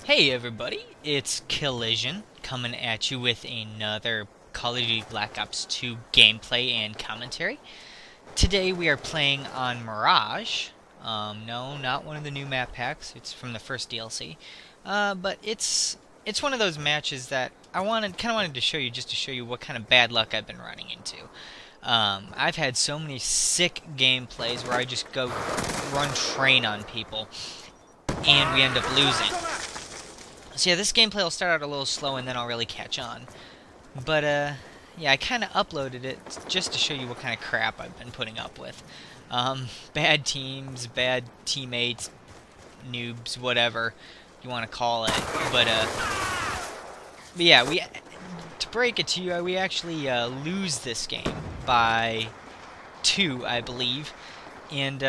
Hey everybody, it's Killision coming at you with another Call of Duty Black Ops 2 gameplay and commentary. Today we are playing on Mirage. No, not one of the new map packs. It's from the first DLC. But it's one of those matches that I kind of wanted to show you just to show you what kind of bad luck I've been running into. I've had so many sick gameplays where I just go run train on people and we end up losing. So yeah, this gameplay will start out a little slow and then I'll really catch on. But yeah, I kind of uploaded it just to show you what kind of crap I've been putting up with. Bad teams, bad teammates, noobs, whatever you want to call it. But yeah, to break it to you, we actually lose this game by 2, I believe. And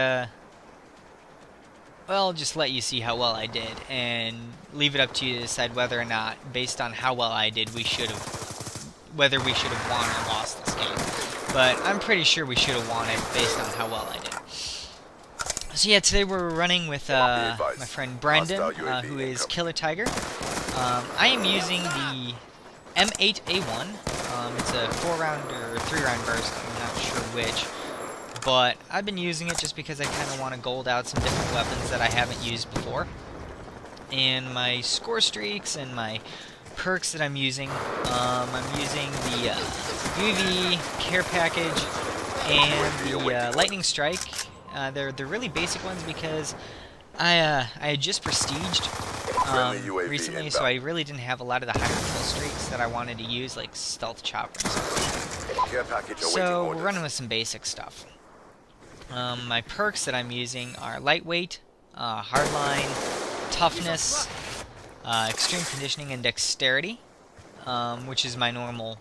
well, I'll just let you see how well I did, and leave it up to you to decide whether or not, based on how well I did, whether we should have won or lost this game. But I'm pretty sure we should have won it based on how well I did. So yeah, today we're running with my friend Brendan, who is killertiger. I am using the M8A1. It's a 4-round or 3-round burst. I'm not sure which. But I've been using it just because I kind of want to gold out some different weapons that I haven't used before. And my score streaks and my perks that I'm using, I'm using the UV care package and the lightning strike. They're really basic ones because I had just prestiged recently, so I really didn't have a lot of the higher kill streaks that I wanted to use, like stealth chopper and stuff. So we're running with some basic stuff. My perks that I'm using are lightweight, hardline, toughness, extreme conditioning, and dexterity, which is my normal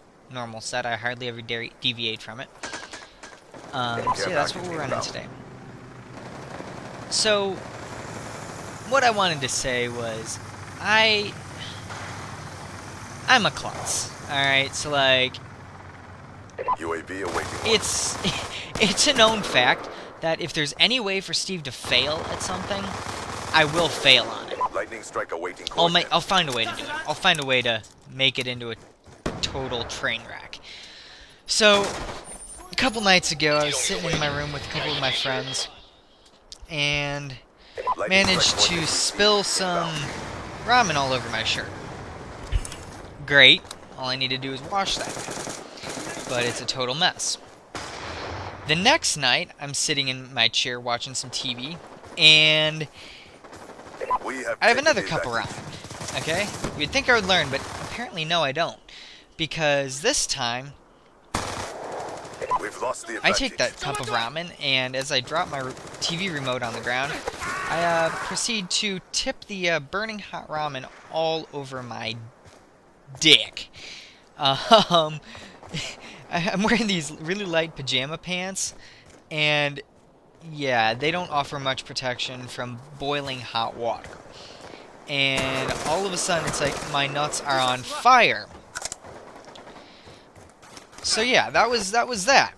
set. I hardly ever deviate from it. So yeah, that's what we're running today. So what I wanted to say was I'm a klutz. All right, so like UAV awaiting it's a known fact that if there's any way for Steve to fail at something, I will fail on it. lightning strike awaiting I'll find a way to do it. I'll find a way to make it into a total train wreck. So, a couple nights ago, I was sitting in my room with a couple of my friends, and managed to spill some ramen all over my shirt. Great. All I need to do is wash that. But it's a total mess. The next night, I'm sitting in my chair watching some TV, and I have another cup of ramen. Okay? You'd think I would learn, but apparently no, I don't. Because this time, I take that cup of ramen, and as I drop my TV remote on the ground, I proceed to tip the burning hot ramen all over my dick. I'm wearing these really light pajama pants, and yeah, they don't offer much protection from boiling hot water. And all of a sudden, it's like my nuts are on fire. So yeah, that was that.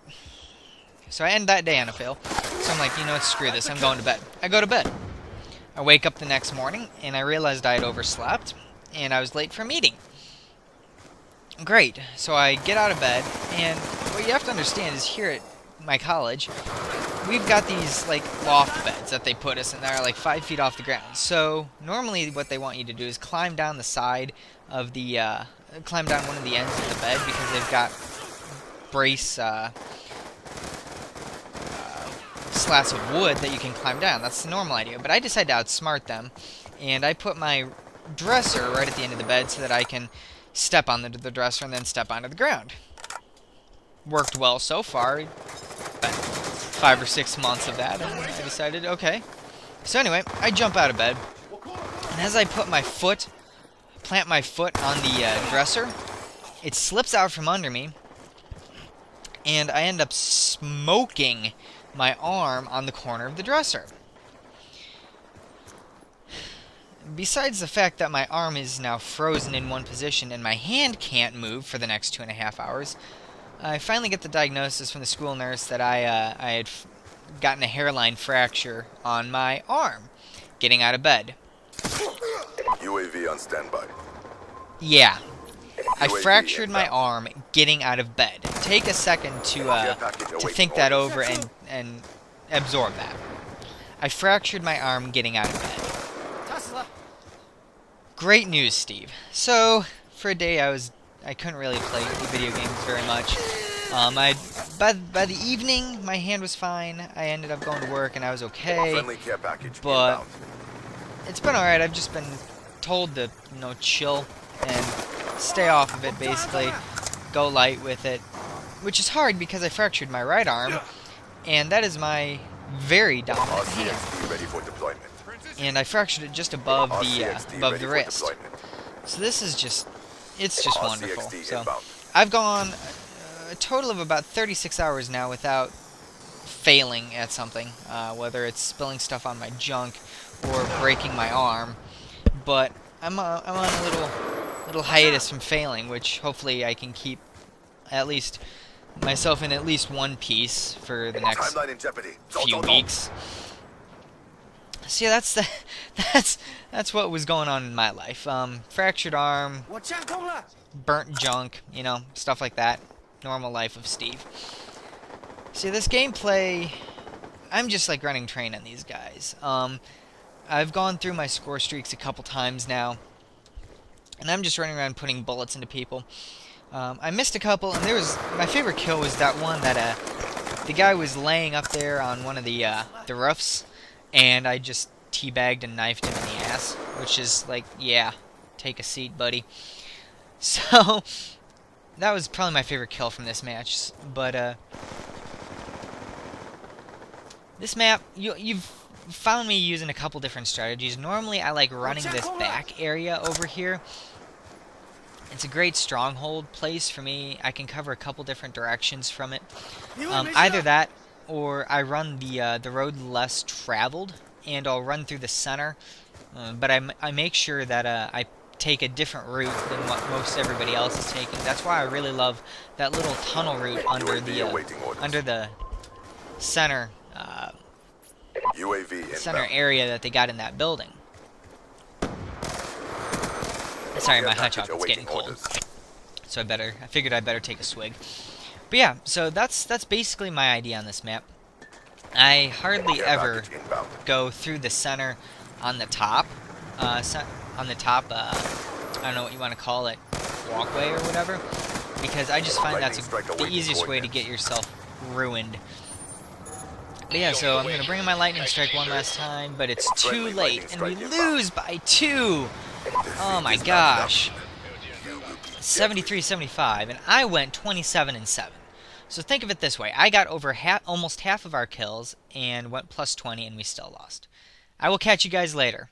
So I end that day on a fail. So I'm like, you know what, screw this, I'm going to bed. I go to bed. I wake up the next morning, and I realized I had overslept, and I was late for a meeting. Great. So I get out of bed, and what you have to understand is here at my college, we've got these like loft beds that they put us in that are like 5 feet off the ground. So normally what they want you to do is climb down the side of the, climb down one of the ends of the bed because they've got brace slats of wood that you can climb down. That's the normal idea. But I decided to outsmart them, and I put my dresser right at the end of the bed so that I can step on the dresser and then step onto the ground. Worked well so far. 5 or 6 months of that, and I decided, okay. So anyway, I jump out of bed, and as I plant my foot on the dresser, it slips out from under me, and I end up smoking my arm on the corner of the dresser. Besides the fact that my arm is now frozen in one position and my hand can't move for the next 2.5 hours, I finally get the diagnosis from the school nurse that I had gotten a hairline fracture on my arm getting out of bed. UAV on standby. Yeah. I UAV fractured my inbound. arm getting out of bed. Take a second to package awaiting think that orders. over and absorb that. I fractured my arm getting out of bed. Great news, Steve. So, for a day I couldn't really play video games very much. By the evening, my hand was fine. I ended up going to work and I was okay. Friendly care package But inbound. it's been alright. I've just been told to, chill and stay off of it, basically. Go light with it. Which is hard because I fractured my right arm, and that is my very dominant hand. RCXD ready for deployment. And I fractured it just above RCXD the ready for wrist. deployment. So this is it's just wonderful. RCXD So inbound. I've gone a total of about 36 hours now without failing at something, whether it's spilling stuff on my junk or breaking my arm. But I'm on a little hiatus from failing, which hopefully I can keep at least myself in at least one piece for the next Timeline in jeopardy. few weeks. So yeah, that's what was going on in my life. Fractured arm, burnt junk, stuff like that. Normal life of Steve. See, this gameplay, I'm just like running train on these guys. I've gone through my score streaks a couple times now, and I'm just running around putting bullets into people. I missed a couple, and my favorite kill was that one that the guy was laying up there on one of the roofs, and I just teabagged and knifed him in the ass, which is like, yeah, take a seat, buddy. So that was probably my favorite kill from this match. But this map, you've found me using a couple different strategies. Normally, I like running this back area over here. It's a great stronghold place for me. I can cover a couple different directions from it. Either that, or I run the road less traveled, and I'll run through the center. But I make sure that I take a different route than what most everybody else is taking. That's why I really love that little tunnel route under the center UAV center inbound. area that they got in that building. Sorry, my hot chocolate's getting cold. So I figured I'd better take a swig. But yeah, so that's basically my idea on this map. I hardly ever go through the center on the top. I don't know what you want to call it, walkway or whatever, because I just find that's the easiest way to get yourself ruined. But yeah, so I'm going to bring in my lightning strike one last time, but it's too late, and we lose by 2! Oh my gosh. 73-75, and I went 27-7. So think of it this way. I got over almost half of our kills, and went plus 20, and we still lost. I will catch you guys later.